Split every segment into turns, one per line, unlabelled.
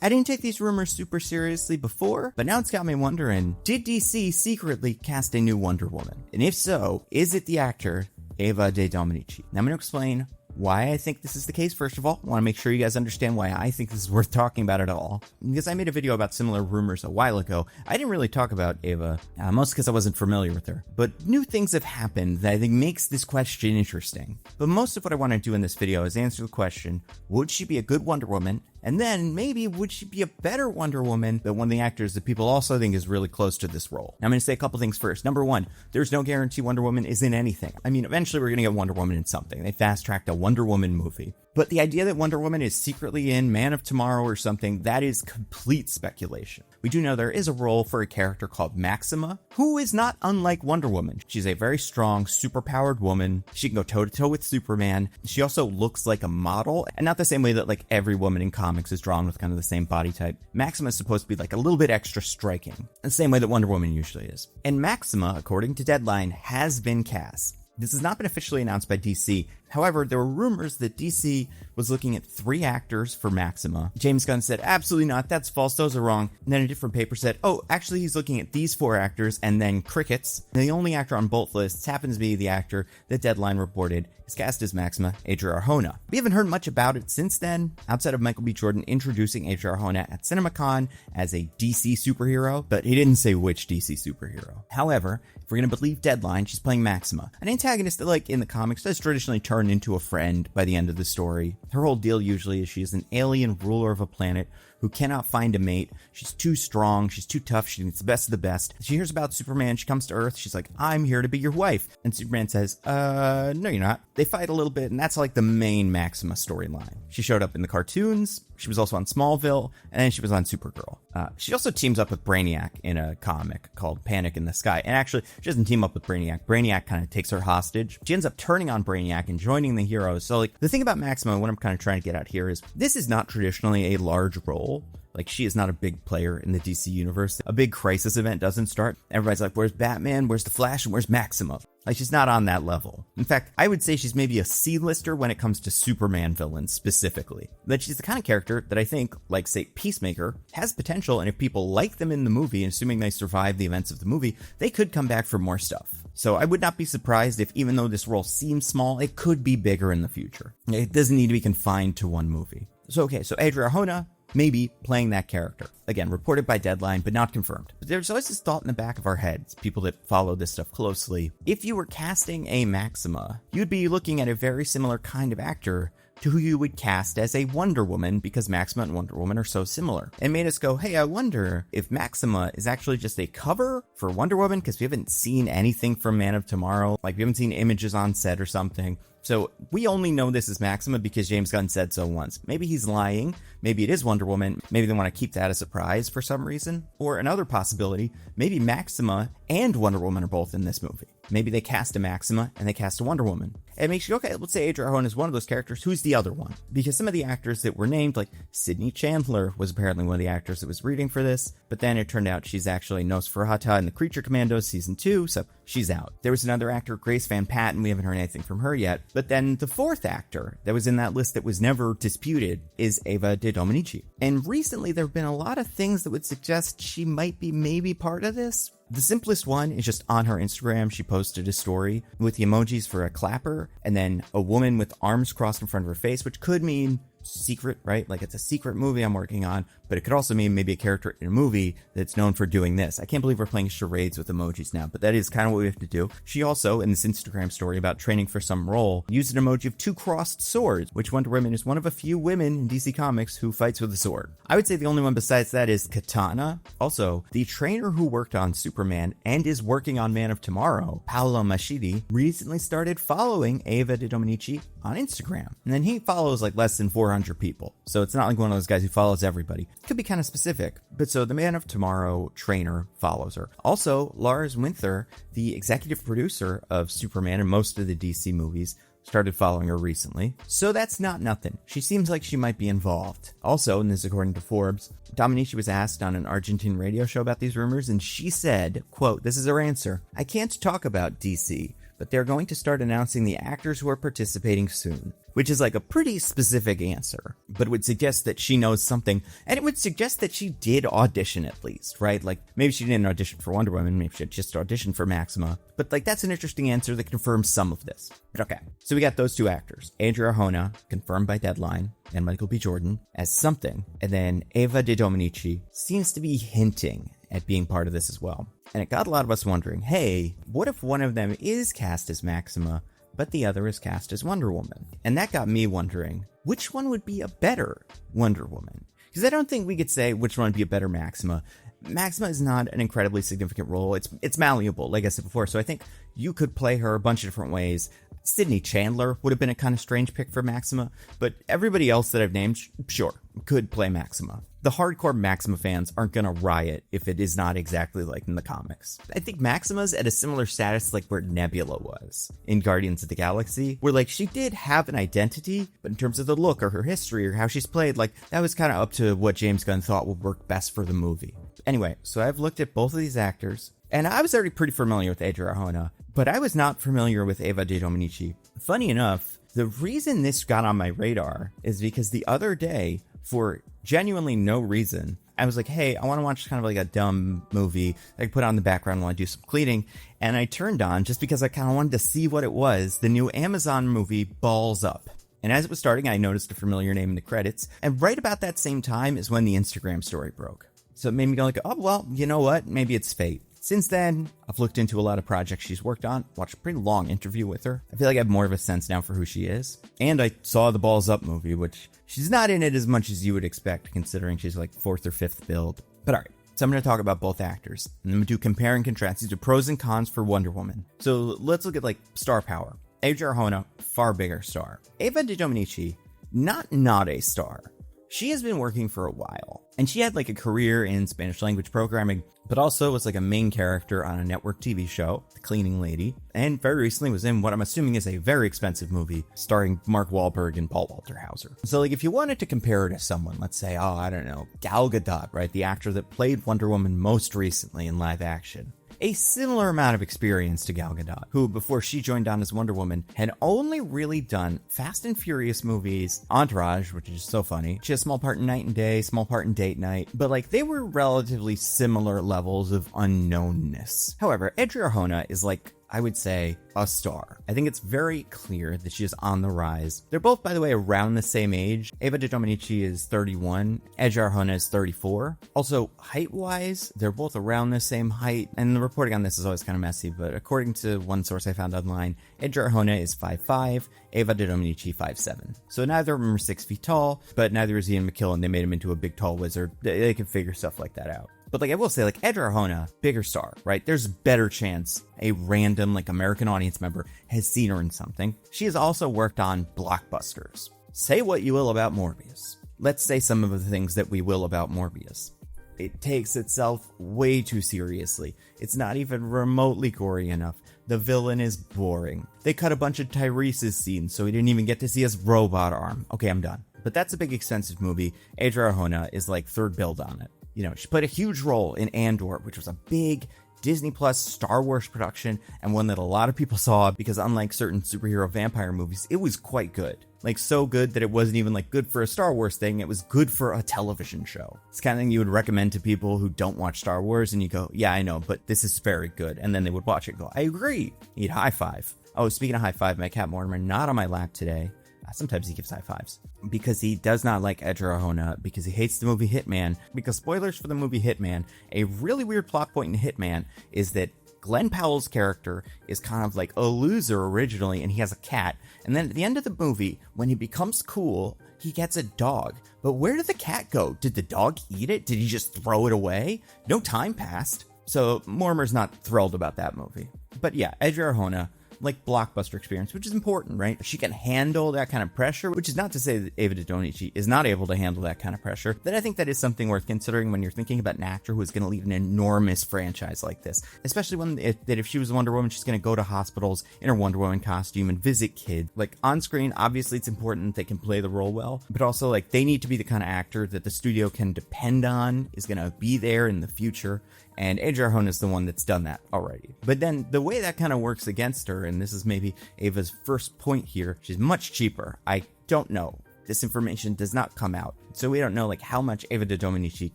I didn't take these rumors super seriously before, but now it's got me wondering, did DC secretly cast a new Wonder Woman? And if so, is it the actor Ava de Dominici? Now I'm going to explain why I think this is the case. First of all, I want to make sure you guys understand why I think this is worth talking about at all. Because I made a video about similar rumors a while ago, I didn't really talk about Ava, mostly because I wasn't familiar with her. But new things have happened that I think makes this question interesting. But most of what I want to do in this video is answer the question, would she be a good Wonder Woman? And then maybe would she be a better Wonder Woman than one of the actors that people also think is really close to this role? Now, I'm going to say a couple things first. Number one, there's no guarantee Wonder Woman is in anything. I mean, eventually we're going to get Wonder Woman in something. They fast-tracked a Wonder Woman movie. But the idea that Wonder Woman is secretly in Man of Tomorrow or something, that is complete speculation. We do know there is a role for a character called Maxima, who is not unlike Wonder Woman. She's a very strong, superpowered woman. She can go toe-to-toe with Superman. She also looks like a model, and not the same way that like every woman in comics is drawn with kind of the same body type. Maxima is supposed to be like a little bit extra striking, the same way that Wonder Woman usually is. And Maxima, according to Deadline, has been cast. This has not been officially announced by DC. However, there were rumors that DC was looking at 3 actors for Maxima. James Gunn said, absolutely not, that's false, those are wrong. And then a different paper said, oh, actually he's looking at these 4 actors, and then crickets. And the only actor on both lists happens to be the actor that Deadline reported is cast as Maxima, Adria Arjona. We haven't heard much about it since then, outside of Michael B. Jordan introducing Adria Arjona at CinemaCon as a DC superhero, but he didn't say which DC superhero. However, if we're going to believe Deadline, she's playing Maxima, an antagonist that, like in the comics, does traditionally turn into a friend by the end of the story. Her whole deal usually is she is an alien ruler of a planet who cannot find a mate. She's too strong, she's too tough, she needs the best of the best. She hears about Superman, she comes to Earth, she's like, I'm here to be your wife. And Superman says, no you're not. They fight a little bit, and that's like the main Maxima storyline. She showed up in the cartoons, she was also on Smallville, and then she was on Supergirl. She also teams up with Brainiac in a comic called Panic in the Sky. And actually, she doesn't team up with Brainiac. Brainiac kind of takes her hostage. She ends up turning on Brainiac and joining the heroes. So, like, the thing about Maxima, what I'm kind of trying to get at here is, this is not traditionally a large role. Like, she is not a big player in the DC universe. A big crisis event doesn't start. Everybody's like, where's Batman? Where's the Flash? And where's Maxima? Like, she's not on that level. In fact, I would say she's maybe a C-lister when it comes to Superman villains specifically. That she's the kind of character that I think, like, say, Peacemaker, has potential, and if people like them in the movie, assuming they survive the events of the movie, they could come back for more stuff. So I would not be surprised if, even though this role seems small, it could be bigger in the future. It doesn't need to be confined to one movie. So, okay, so Adria Arjona, maybe playing that character. Again, reported by Deadline, but not confirmed. But there's always this thought in the back of our heads, people that follow this stuff closely. If you were casting a Maxima, you'd be looking at a very similar kind of actor to who you would cast as a Wonder Woman, because Maxima and Wonder Woman are so similar. It made us go, hey, I wonder if Maxima is actually just a cover for Wonder Woman, because we haven't seen anything from Man of Tomorrow. Like, we haven't seen images on set or something. So we only know this is Maxima because James Gunn said so once. Maybe he's lying. Maybe it is Wonder Woman. Maybe they want to keep that a surprise for some reason. Or another possibility, maybe Maxima and Wonder Woman are both in this movie. Maybe they cast a Maxima and they cast a Wonder Woman. It makes you go, okay, let's say Adria Arjona is one of those characters. Who's the other one? Because some of the actors that were named, like Sydney Chandler was apparently one of the actors that was reading for this, but then it turned out she's actually Nosferatu in the Creature Commandos season 2, so she's out. There was another actor, Grace Van Patten, we haven't heard anything from her yet, but then the 4th actor that was in that list that was never disputed is Ava de Dominici. And recently there have been a lot of things that would suggest she might be maybe part of this. The simplest one is just on her Instagram, she posted a story with the emojis for a clapper and then a woman with arms crossed in front of her face, which could mean secret, right? Like, it's a secret movie I'm working on, but it could also mean maybe a character in a movie that's known for doing this. I can't believe we're playing charades with emojis now, but that is kind of what we have to do. She also, in this Instagram story about training for some role, used an emoji of 2 crossed swords, which Wonder Woman is one of a few women in DC Comics who fights with a sword. I would say the only one besides that is Katana. Also, the trainer who worked on Superman and is working on Man of Tomorrow, Paolo Machidi, recently started following Ava de Dominici on Instagram. And then he follows like less than 400 people. So it's not like one of those guys who follows everybody. Could be kind of specific. But so the Man of Tomorrow trainer follows her. Also, Lars Winther, the executive producer of Superman and most of the DC movies, started following her recently. So that's not nothing. She seems like she might be involved. Also, and this is according to Forbes, Dominici was asked on an Argentine radio show about these rumors, and she said, quote, this is her answer, I can't talk about DC, but they're going to start announcing the actors who are participating soon. Which is like a pretty specific answer, but it would suggest that she knows something, and it would suggest that she did audition at least, right? Like, maybe she didn't audition for Wonder Woman, maybe she just auditioned for Maxima, but like, that's an interesting answer that confirms some of this. But okay, so we got those two actors, Adria Arjona, confirmed by Deadline, and Michael B. Jordan as something, and then Ava de Dominici seems to be hinting at being part of this as well. And it got a lot of us wondering, hey, what if one of them is cast as Maxima, but the other is cast as Wonder Woman? And that got me wondering, which one would be a better Wonder Woman? Because I don't think we could say which one would be a better Maxima. Maxima is not an incredibly significant role. It's malleable, like I said before, so I think you could play her a bunch of different ways. Sydney Chandler would have been a kind of strange pick for Maxima, but everybody else that I've named, sure, could play Maxima. The hardcore Maxima fans aren't gonna riot if it is not exactly like in the comics. I think Maxima's at a similar status like where Nebula was in Guardians of the Galaxy, where like she did have an identity, but in terms of the look or her history or how she's played, like that was kind of up to what James Gunn thought would work best for the movie. Anyway, so I've looked at both of these actors, and I was already pretty familiar with Adria Arjona, but I was not familiar with Ava de Dominici. Funny enough, the reason this got on my radar is because the other day, for genuinely no reason, I was like, hey, I want to watch kind of like a dumb movie I can put on the background while I do some cleaning. And I turned on, just because I kind of wanted to see what it was, the new Amazon movie Balls Up. And as it was starting, I noticed a familiar name in the credits. And right about that same time is when the Instagram story broke. So it made me go like, oh, well, you know what? Maybe it's fate. Since then, I've looked into a lot of projects she's worked on, watched a pretty long interview with her. I feel like I have more of a sense now for who she is. And I saw the Balls Up movie, which she's not in it as much as you would expect, considering she's like 4th or 5th build. But alright, so I'm going to talk about both actors. And I'm going to do compare and contrast. These are pros and cons for Wonder Woman. So let's look at like star power. Adria Arjona, far bigger star. Ava de Dominici, not a star. She has been working for a while, and she had like a career in Spanish language programming, but also was like a main character on a network TV show, The Cleaning Lady, and very recently was in what I'm assuming is a very expensive movie starring Mark Wahlberg and Paul Walter Hauser. So like if you wanted to compare her to someone, let's say, oh, I don't know, Gal Gadot, right? The actor that played Wonder Woman most recently in live action. A similar amount of experience to Gal Gadot, who, before she joined on as Wonder Woman, had only really done Fast and Furious movies, Entourage, which is so funny. She had a small part in Night and Day, small part in Date Night, but like they were relatively similar levels of unknownness. However, Adria Arjona is like, I would say, a star. I think it's very clear that she is on the rise. They're both, by the way, around the same age. Ava de Dominici is 31. Adria Arjona is 34. Also, height-wise, they're both around the same height. And the reporting on this is always kind of messy, but according to one source I found online, Adria Arjona is 5'5", Ava de Dominici 5'7". So neither of them are 6 feet tall, but neither is Ian McKellen. They made him into a big, tall wizard. They can figure stuff like that out. But like I will say, like Adria Arjona, bigger star, right? There's a better chance a random like American audience member has seen her in something. She has also worked on blockbusters. Say what you will about Morbius. Let's say some of the things that we will about Morbius. It takes itself way too seriously. It's not even remotely gory enough. The villain is boring. They cut a bunch of Tyrese's scenes, so we didn't even get to see his robot arm. Okay, I'm done. But that's a big expensive movie. Adria Arjona is like third build on it. You know, she played a huge role in Andor, which was a big Disney Plus Star Wars production, and one that a lot of people saw because unlike certain superhero vampire movies, it was quite good. Like, so good that it wasn't even like good for a Star Wars thing, it was good for a television show. It's kind of thing you would recommend to people who don't watch Star Wars, and you go, yeah, I know, but this is very good. And then they would watch it and go, I agree. You'd high five. Oh, speaking of high five, my cat Mortimer, not on my lap today. Sometimes he gives high fives because he does not like Adria Arjona, because he hates the movie Hitman. Because spoilers for the movie Hitman, a really weird plot point in Hitman is that Glenn Powell's character is kind of like a loser originally, and he has a cat. And then at the end of the movie, when he becomes cool, he gets a dog. But where did the cat go? Did the dog eat it? Did he just throw it away? No time passed. So Mortimer's not thrilled about that movie. But yeah, Adria Arjona, like blockbuster experience, which is important, right? She can handle that kind of pressure, which is not to say that Ava de Dominici is not able to handle that kind of pressure. Then I think that is something worth considering when you're thinking about an actor who is going to lead an enormous franchise like this, especially when if she was Wonder Woman, she's going to go to hospitals in her Wonder Woman costume and visit kids. Like on screen, obviously it's important they can play the role well, but also like they need to be the kind of actor that the studio can depend on, is going to be there in the future. And Adria Arjona is the one that's done that already. But then the way that kind of works against her and this is maybe Ava's first point here, she's much cheaper. I don't know. This information does not come out, so we don't know like how much Ava de Dominici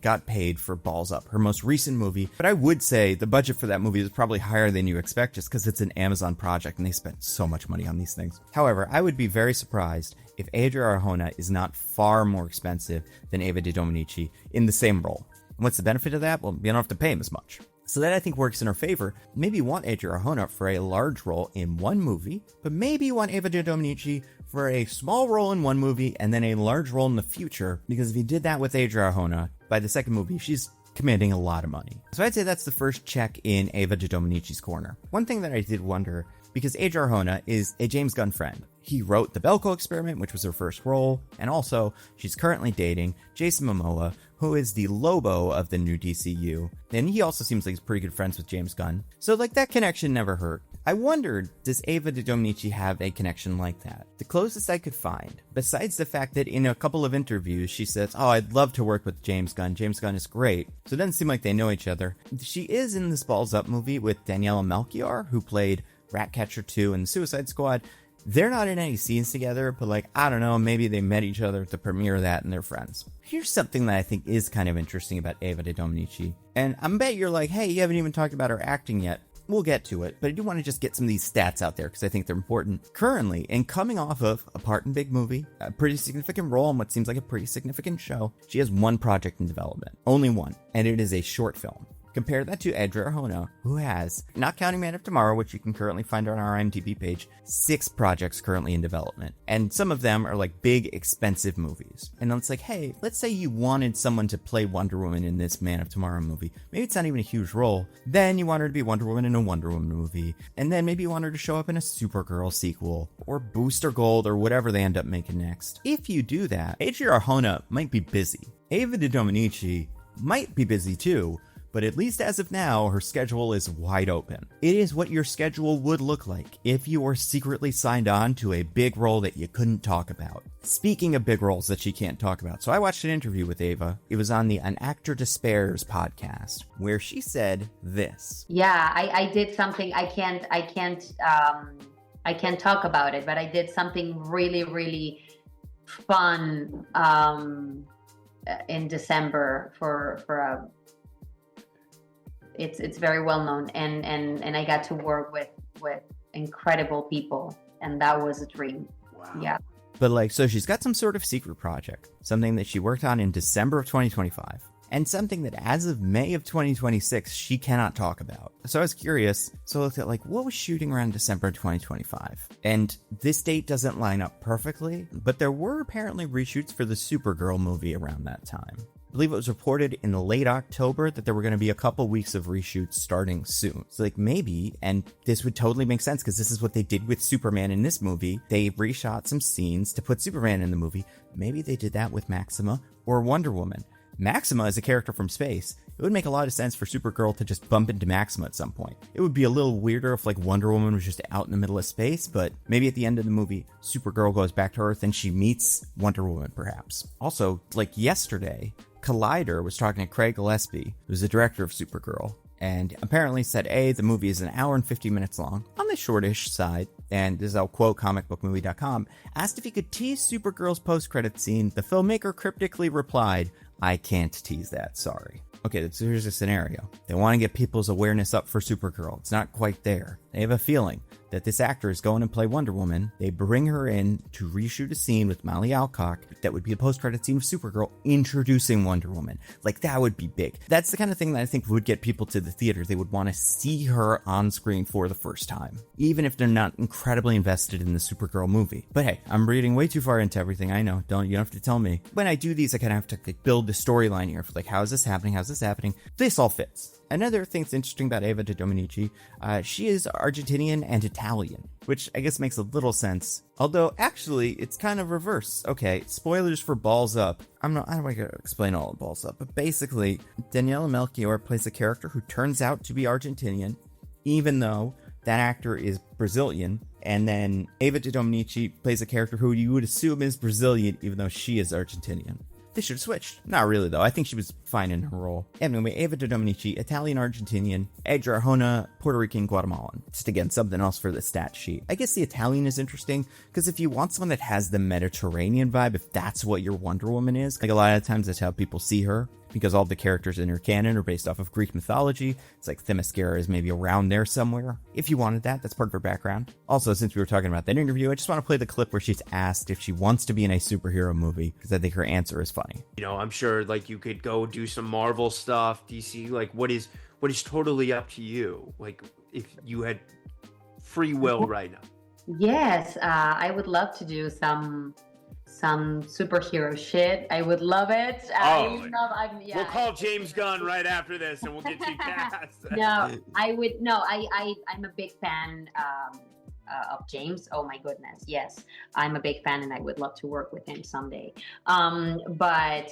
got paid for Balls Up, her most recent movie. But I would say the budget for that movie is probably higher than you expect just because it's an Amazon project and they spent so much money on these things. However, I would be very surprised if Adria Arjona is not far more expensive than Ava de Dominici in the same role. And what's the benefit of that? Well, you don't have to pay him as much. So that I think works in her favor. Maybe you want Adria Arjona for a large role in one movie, but maybe you want Ava de Dominici for a small role in one movie and then a large role in the future, because if you did that with Adria Arjona, by the second movie, she's commanding a lot of money. So I'd say that's the first check in Ava de Dominici's corner. One thing that I did wonder, because Adria Arjona is a James Gunn friend. He wrote The Belko Experiment, which was her first role, and also she's currently dating Jason Momoa, who is the Lobo of the new DCU, and he also seems like he's pretty good friends with James Gunn. So like that connection never hurt. I wondered, does Ava de Dominici have a connection like that? The closest I could find, besides the fact that in a couple of interviews she says, oh, I'd love to work with James Gunn. James Gunn is great. So it doesn't seem like they know each other. She is in this Balls Up movie with Daniela Melchior, who played Ratcatcher 2 and Suicide Squad. They're not in any scenes together, but like, I don't know, maybe they met each other at the premiere of that and they're friends. Here's something that I think is kind of interesting about Ava de Dominici. And I bet you're like, hey, you haven't even talked about her acting yet. We'll get to it, but I do want to just get some of these stats out there because I think they're important. Currently, and coming off of a part in Big Movie, a pretty significant role in what seems like a pretty significant show, she has one project in development. Only one, and it is a short film. Compare that to Adria Arjona, who has, not counting Man of Tomorrow, which you can currently find on our IMDb page, 6 projects currently in development. And some of them are like big, expensive movies. And it's like, hey, let's say you wanted someone to play Wonder Woman in this Man of Tomorrow movie. Maybe it's not even a huge role. Then you want her to be Wonder Woman in a Wonder Woman movie. And then maybe you want her to show up in a Supergirl sequel, or Booster Gold, or whatever they end up making next. If you do that, Adria Arjona might be busy. Ava de Dominici might be busy too, but at least as of now, her schedule is wide open. It is what your schedule would look like if you were secretly signed on to a big role that you couldn't talk about. Speaking of big roles that she can't talk about, so I watched an interview with Ava. It was on the An Actor Despairs podcast, where she said this.
Yeah, I did something. I can't talk about it, but I did something really, really fun in December for a. It's very well known, and I got to work with incredible people, and that was a dream. Wow. Yeah.
But like, so she's got some sort of secret project, something that she worked on in December of 2025, and something that as of May of 2026 she cannot talk about. So I was curious, so I looked at like what was shooting around December 2025, and this date doesn't line up perfectly, but there were apparently reshoots for the Supergirl movie around that time. I believe it was reported in late October that there were going to be a couple weeks of reshoots starting soon. So like maybe, and this would totally make sense because this is what they did with Superman in this movie. They reshot some scenes to put Superman in the movie. Maybe they did that with Maxima or Wonder Woman. Maxima is a character from space. It would make a lot of sense for Supergirl to just bump into Maxima at some point. It would be a little weirder if like Wonder Woman was just out in the middle of space, but maybe at the end of the movie, Supergirl goes back to Earth and she meets Wonder Woman perhaps. Also, like yesterday, Collider was talking to Craig Gillespie, who's the director of Supergirl, and apparently said, A, the movie is an hour and 50 minutes long, on the shortish side, and this is I'll quote comicbookmovie.com, asked if he could tease Supergirl's post-credit scene. The filmmaker cryptically replied, I can't tease that, sorry. Okay, so here's a scenario. They want to get people's awareness up for Supergirl. It's not quite there. They have a feeling that this actor is going to play Wonder Woman. They bring her in to reshoot a scene with Molly Alcock that would be a post-credit scene of Supergirl introducing Wonder Woman. Like, that would be big. That's the kind of thing that I think would get people to the theater. They would want to see her on screen for the first time, even if they're not incredibly invested in the Supergirl movie. But hey, I'm reading way too far into everything. I know. You don't have to tell me. When I do these, I kind of have to build the storyline here for like, how is this happening? How's this happening? This all fits. Another thing that's interesting about Ava de Dominici, she is Argentinian and Italian, which I guess makes a little sense. Although, actually, it's kind of reverse. Okay, spoilers for Balls Up. I don't want to explain all of Balls Up, but basically, Daniela Melchior plays a character who turns out to be Argentinian, even though that actor is Brazilian. And then Ava de Dominici plays a character who you would assume is Brazilian, even though she is Argentinian. They should have switched. Not really, though. I think she was fine in her role. Anyway, Ava de Dominici, Italian-Argentinian, Edge Arjona, Puerto Rican, Guatemalan. Just again, something else for the stat sheet. I guess the Italian is interesting, because if you want someone that has the Mediterranean vibe, if that's what your Wonder Woman is, like a lot of times that's how people see her, because all the characters in her canon are based off of Greek mythology. It's like Themyscira is maybe around there somewhere. If you wanted that, that's part of her background. Also, since we were talking about that interview, I just want to play the clip where she's asked if she wants to be in a superhero movie, because I think her answer is funny.
You know, I'm sure like you could go do some Marvel stuff, DC, like what is totally up to you? Like if you had free will right now.
Yes, I would love to do some superhero shit. I would love it.
We'll call James Gunn right after this, and we'll get you cast.
No, I would. No, I'm a big fan of James. Oh my goodness, yes, I'm a big fan, and I would love to work with him someday. But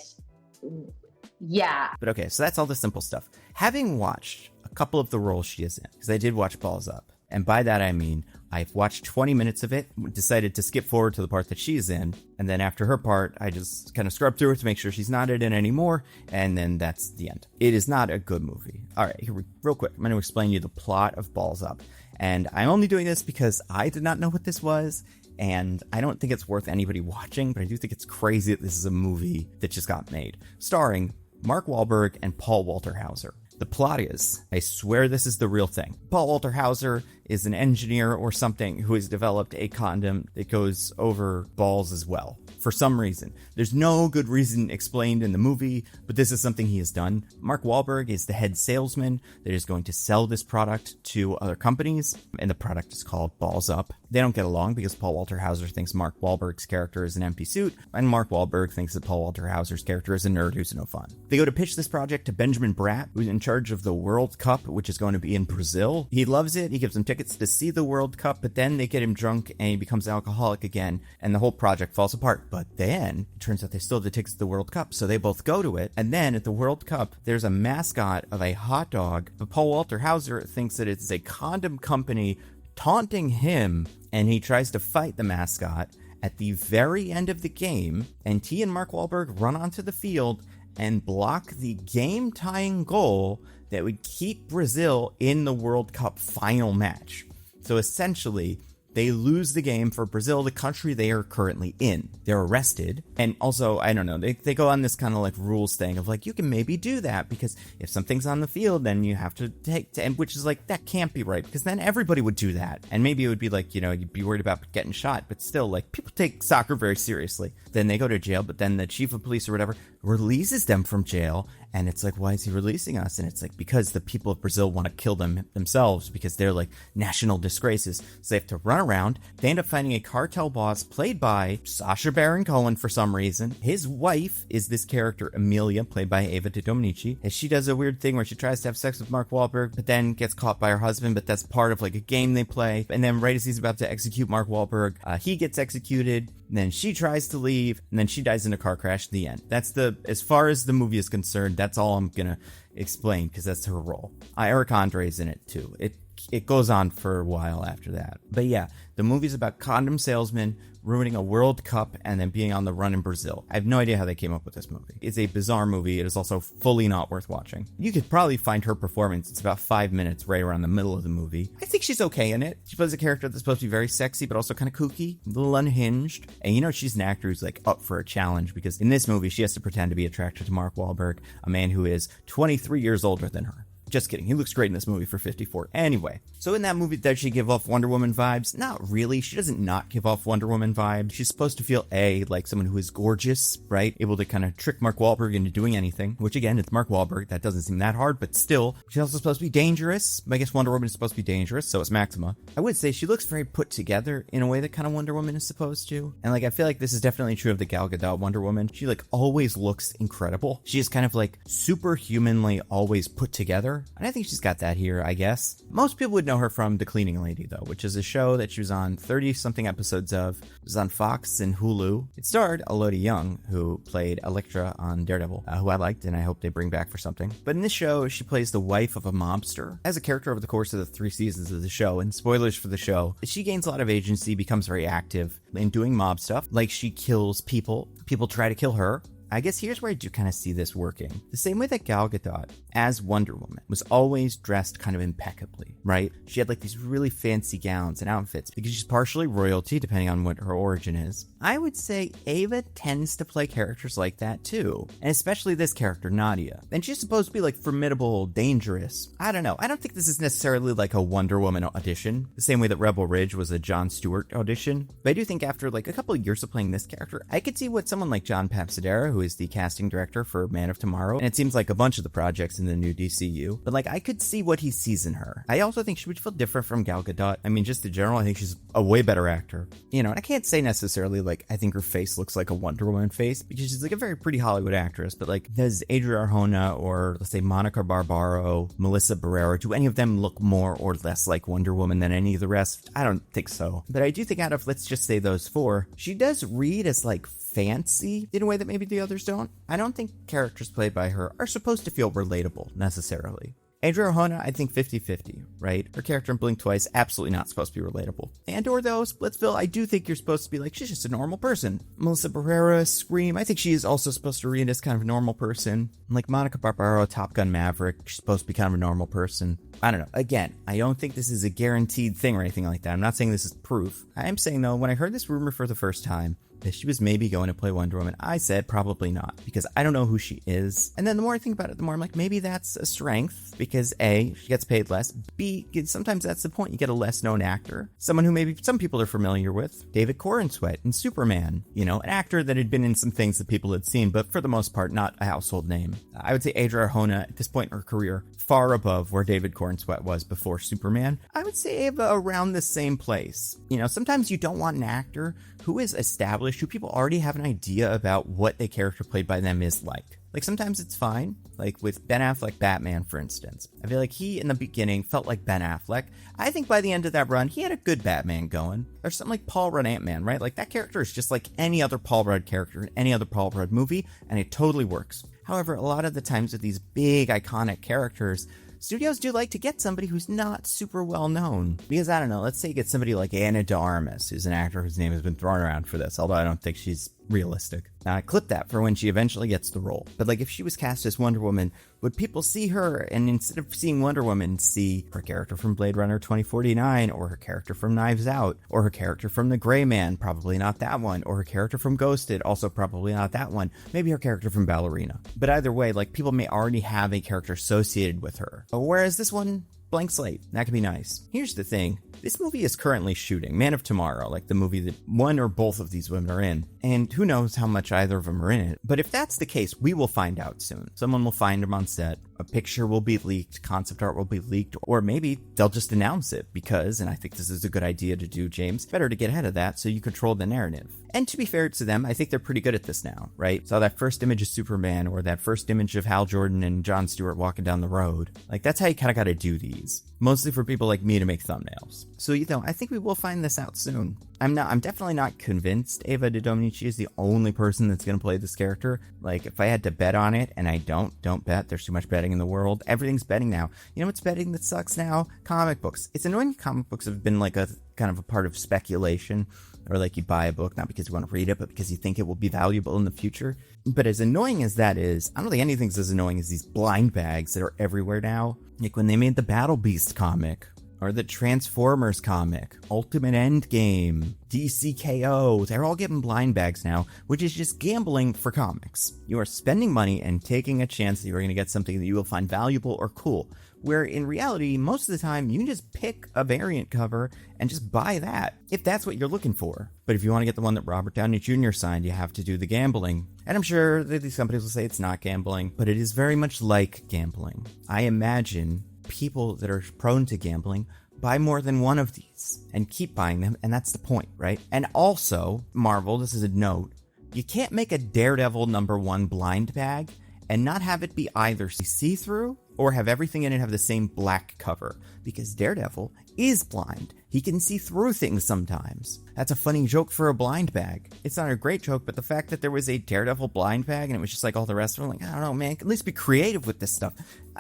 yeah.
But okay, so that's all the simple stuff. Having watched a couple of the roles she is in, because I did watch Balls Up, and by that I mean I've watched 20 minutes of it, decided to skip forward to the part that she's in, and then after her part, I just kind of scrubbed through it to make sure she's not in it anymore, and then that's the end. It is not a good movie. All right, real quick, I'm going to explain to you the plot of Balls Up, and I'm only doing this because I did not know what this was, and I don't think it's worth anybody watching, but I do think it's crazy that this is a movie that just got made, starring Mark Wahlberg and Paul Walter Hauser. The plot is, I swear this is the real thing. Paul Walter Hauser is an engineer or something who has developed a condom that goes over balls as well. For some reason. There's no good reason explained in the movie, but this is something he has done. Mark Wahlberg is the head salesman that is going to sell this product to other companies, and the product is called Balls Up. They don't get along because Paul Walter Hauser thinks Mark Wahlberg's character is an empty suit, and Mark Wahlberg thinks that Paul Walter Hauser's character is a nerd who's no fun. They go to pitch this project to Benjamin Bratt, who's in charge of the World Cup, which is going to be in Brazil. He loves it. He gives them tickets to see the World Cup, but then they get him drunk and he becomes alcoholic again, and the whole project falls apart. But then it turns out they still have the tickets to the World Cup, so they both go to it. And then at the World Cup, there's a mascot of a hot dog, but Paul Walter Hauser thinks that it's a condom company taunting him, and he tries to fight the mascot at the very end of the game, and he and Mark Wahlberg run onto the field and block the game-tying goal that would keep Brazil in the World Cup final match. So essentially, they lose the game for Brazil, the country they are currently in. They're arrested. And also, I don't know, they go on this kind of like rules thing of like, you can maybe do that because if something's on the field, then you have to take, which is like, that can't be right because then everybody would do that. And maybe it would be like, you know, you'd be worried about getting shot, but still, like, people take soccer very seriously. Then they go to jail, but then the chief of police or whatever releases them from jail. And it's like, why is he releasing us? And it's like, because the people of Brazil want to kill them themselves because they're like national disgraces. So they have to run around. They end up finding a cartel boss played by Sacha Baron Cohen for some reason. His wife is this character, Amelia, played by Ava de Dominici. And she does a weird thing where she tries to have sex with Mark Wahlberg, but then gets caught by her husband. But that's part of like a game they play. And then right as he's about to execute Mark Wahlberg, he gets executed. And then she tries to leave, and then she dies in a car crash at the end. That's as far as the movie is concerned, that's all I'm gonna explain, because that's her role. Eric Andre's in it, too. It goes on for a while after that. But yeah, the movie's about condom salesmen ruining a World Cup and then being on the run in Brazil. I have no idea how they came up with this movie. It's a bizarre movie. It is also fully not worth watching. You could probably find her performance. It's about 5 minutes right around the middle of the movie. I think she's okay in it. She plays a character that's supposed to be very sexy, but also kind of kooky, a little unhinged. And you know, she's an actor who's like up for a challenge because in this movie, she has to pretend to be attracted to Mark Wahlberg, a man who is 23 years older than her. Just kidding. He looks great in this movie for 54. Anyway, so in that movie, does she give off Wonder Woman vibes? Not really. She doesn't not give off Wonder Woman vibes. She's supposed to feel, like someone who is gorgeous, right? Able to kind of trick Mark Wahlberg into doing anything, which again, it's Mark Wahlberg. That doesn't seem that hard, but still. She's also supposed to be dangerous. I guess Wonder Woman is supposed to be dangerous, so is Maxima. I would say she looks very put together in a way that kind of Wonder Woman is supposed to. And like, I feel like this is definitely true of the Gal Gadot Wonder Woman. She like always looks incredible. She is kind of like superhumanly always put together. And I think she's got that here, I guess. Most people would know her from The Cleaning Lady, though, which is a show that she was on 30-something episodes of. It was on Fox and Hulu. It starred Elodie Young, who played Elektra on Daredevil, who I liked, and I hope they bring back for something. But in this show, she plays the wife of a mobster. As a character over the course of the 3 seasons of the show, and spoilers for the show, she gains a lot of agency, becomes very active in doing mob stuff. Like, she kills people. People try to kill her. I guess here's where I do kind of see this working. The same way that Gal Gadot, as Wonder Woman, was always dressed kind of impeccably, right? She had like these really fancy gowns and outfits because she's partially royalty, depending on what her origin is. I would say Ava tends to play characters like that too, and especially this character, Nadia. And she's supposed to be like formidable, dangerous. I don't know. I don't think this is necessarily like a Wonder Woman audition, the same way that Rebel Ridge was a Jon Stewart audition. But I do think after like a couple of years of playing this character, I could see what someone like John Papsidera, who is the casting director for Man of Tomorrow, and it seems like a bunch of the projects in the new DCU, but like I could see what he sees in her. I also think she would feel different from Gal Gadot. I mean, just in general, I think she's a way better actor. You know, and I can't say necessarily like I think her face looks like a Wonder Woman face because she's like a very pretty Hollywood actress, but like does Adria Arjona or let's say Monica Barbaro, Melissa Barrera, do any of them look more or less like Wonder Woman than any of the rest? I don't think so. But I do think out of, let's just say those four, she does read as like fancy in a way that maybe the others don't. I don't think characters played by her are supposed to feel relatable necessarily. Adria Arjona, I think 50-50, right? Her character in Blink Twice, absolutely not supposed to be relatable. And or though, Splitsville, I do think you're supposed to be like, she's just a normal person. Melissa Barrera, Scream, I think she is also supposed to read as kind of a normal person. Like Monica Barbaro, Top Gun Maverick, she's supposed to be kind of a normal person. I don't know. Again, I don't think this is a guaranteed thing or anything like that. I'm not saying this is proof. I am saying, though, when I heard this rumor for the first time, that she was maybe going to play Wonder Woman, I said probably not, because I don't know who she is. And then the more I think about it, the more I'm like, maybe that's a strength, because A, she gets paid less, B, sometimes that's the point, you get a less known actor, someone who maybe some people are familiar with, David Corenswet in Superman, you know, an actor that had been in some things that people had seen, but for the most part, not a household name. I would say Adria Arjona, at this point in her career, far above where David Corenswet was before Superman. I would say Ava around the same place. You know, sometimes you don't want an actor who is established, who people already have an idea about what a character played by them is like. Like, sometimes it's fine. Like, with Ben Affleck Batman, for instance. I feel like he, in the beginning, felt like Ben Affleck. I think by the end of that run, he had a good Batman going. Or something like Paul Rudd Ant-Man, right? Like, that character is just like any other Paul Rudd character in any other Paul Rudd movie, and it totally works. However, a lot of the times with these big, iconic characters, studios do like to get somebody who's not super well known. Because, I don't know, let's say you get somebody like Ana de Armas, who's an actor whose name has been thrown around for this, although I don't think she's realistic. Now, I clip that for when she eventually gets the role. But, like, if she was cast as Wonder Woman, would people see her and instead of seeing Wonder Woman, see her character from Blade Runner 2049, or her character from Knives Out, or her character from The Gray Man, probably not that one, or her character from Ghosted, also probably not that one, maybe her character from Ballerina. But either way, like, people may already have a character associated with her. Whereas this one, blank slate. That could be nice. Here's the thing. This movie is currently shooting, Man of Tomorrow, like the movie that one or both of these women are in. And who knows how much either of them are in it. But if that's the case, we will find out soon. Someone will find them on set. A picture will be leaked. Concept art will be leaked. Or maybe they'll just announce it because, and I think this is a good idea to do, James, better to get ahead of that so you control the narrative. And to be fair to them, I think they're pretty good at this now, right? So that first image of Superman or that first image of Hal Jordan and Jon Stewart walking down the road, like that's how you kind of got to do these. Mostly for people like me to make thumbnails. So, you know, I think we will find this out soon. I'm definitely not convinced Ava de Dominici is the only person that's going to play this character. Like, if I had to bet on it, and I don't bet, there's too much betting in the world. Everything's betting now. You know what's betting that sucks now? Comic books. It's annoying comic books have been like a kind of a part of speculation. Or like you buy a book, not because you want to read it, but because you think it will be valuable in the future. But as annoying as that is, I don't think anything's as annoying as these blind bags that are everywhere now. Like when they made the Battle Beast comic, or the Transformers comic, Ultimate Endgame, DCKO, they're all getting blind bags now, which is just gambling for comics. You are spending money and taking a chance that you're going to get something that you will find valuable or cool. Where in reality, most of the time, you can just pick a variant cover and just buy that, if that's what you're looking for. But if you want to get the one that Robert Downey Jr. signed, you have to do the gambling. And I'm sure that these companies will say it's not gambling, but it is very much like gambling. I imagine people that are prone to gambling buy more than one of these and keep buying them, and that's the point, right? And also, Marvel, this is a note, you can't make a Daredevil #1 blind bag and not have it be either see-through or have everything in it have the same black cover, because Daredevil is blind, He can see through things sometimes. That's a funny joke for a blind bag. It's not a great joke, but the fact that there was a Daredevil blind bag and it was just like all the rest of them, like, I don't know, man, at least be creative with this stuff.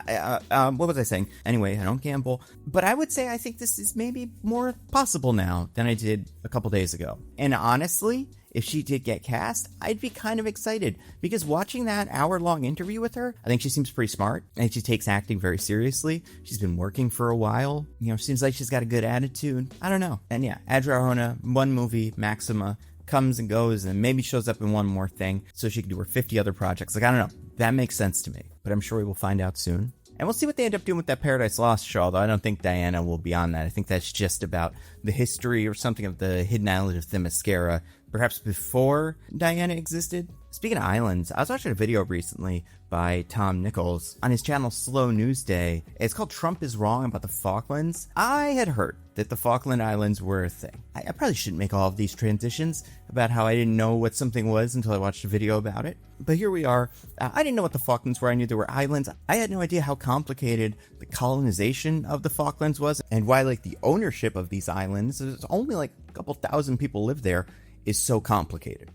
What was I saying? Anyway, I don't gamble, but I would say I think this is maybe more possible now than I did a couple days ago. And honestly, if she did get cast, I'd be kind of excited, because watching that hour-long interview with her, I think she seems pretty smart, and she takes acting very seriously. She's been working for a while. Seems like she's got a good attitude. I don't know. And yeah, Adria Arjona, one movie, Maxima, comes and goes, and maybe shows up in one more thing so she can do her 50 other projects. Like, I don't know. That makes sense to me, but I'm sure we will find out soon. And we'll see what they end up doing with that Paradise Lost show, although I don't think Diana will be on that. I think that's just about the history or something of the hidden island of Themyscira, perhaps before Diana existed. Speaking of islands, I was watching a video recently by Tom Nichols on his channel Slow News Day. It's called Trump is Wrong About the Falklands. I had heard that the Falkland Islands were a thing. I probably shouldn't make all of these transitions about how I didn't know what something was until I watched a video about it. But here we are. I didn't know what the Falklands were. I knew there were islands. I had no idea how complicated the colonization of the Falklands was, and why the ownership of these islands, there's only a couple thousand people live there, is so complicated.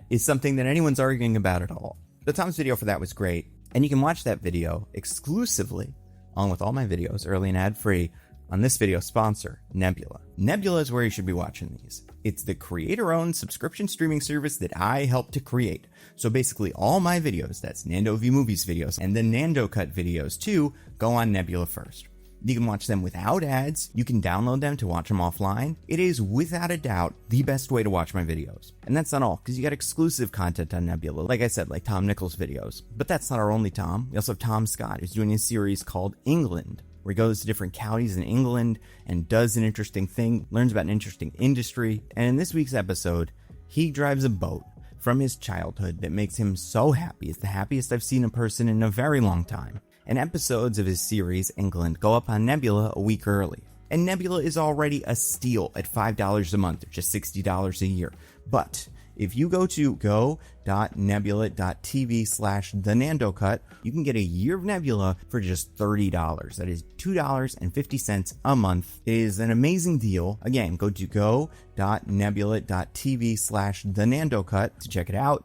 Is something that anyone's arguing about at all. But Tom's video for that was great, and you can watch that video exclusively, along with all my videos, early and ad-free, on this video sponsor, Nebula. Nebula is where you should be watching these. It's the creator-owned subscription streaming service that I helped to create. So basically all my videos, that's Nando V Movies videos, and the Nando Cut videos too, go on Nebula first. You can watch them without ads. You can download them to watch them offline. It is, without a doubt, the best way to watch my videos. And that's not all, because you got exclusive content on Nebula. Like I said, like Tom Nichols videos. But that's not our only Tom. We also have Tom Scott, who's doing a series called England, where he goes to different counties in England and does an interesting thing, learns about an interesting industry. And in this week's episode, he drives a boat from his childhood that makes him so happy. It's the happiest I've seen a person in a very long time. And episodes of his series, England, go up on Nebula a week early. And Nebula is already a steal at $5 a month, or just $60 a year. But if you go to go.nebula.tv/thenandocut, you can get a year of Nebula for just $30. That is $2.50 a month. It is an amazing deal. Again, go to go.nebula.tv/thenandocut to check it out.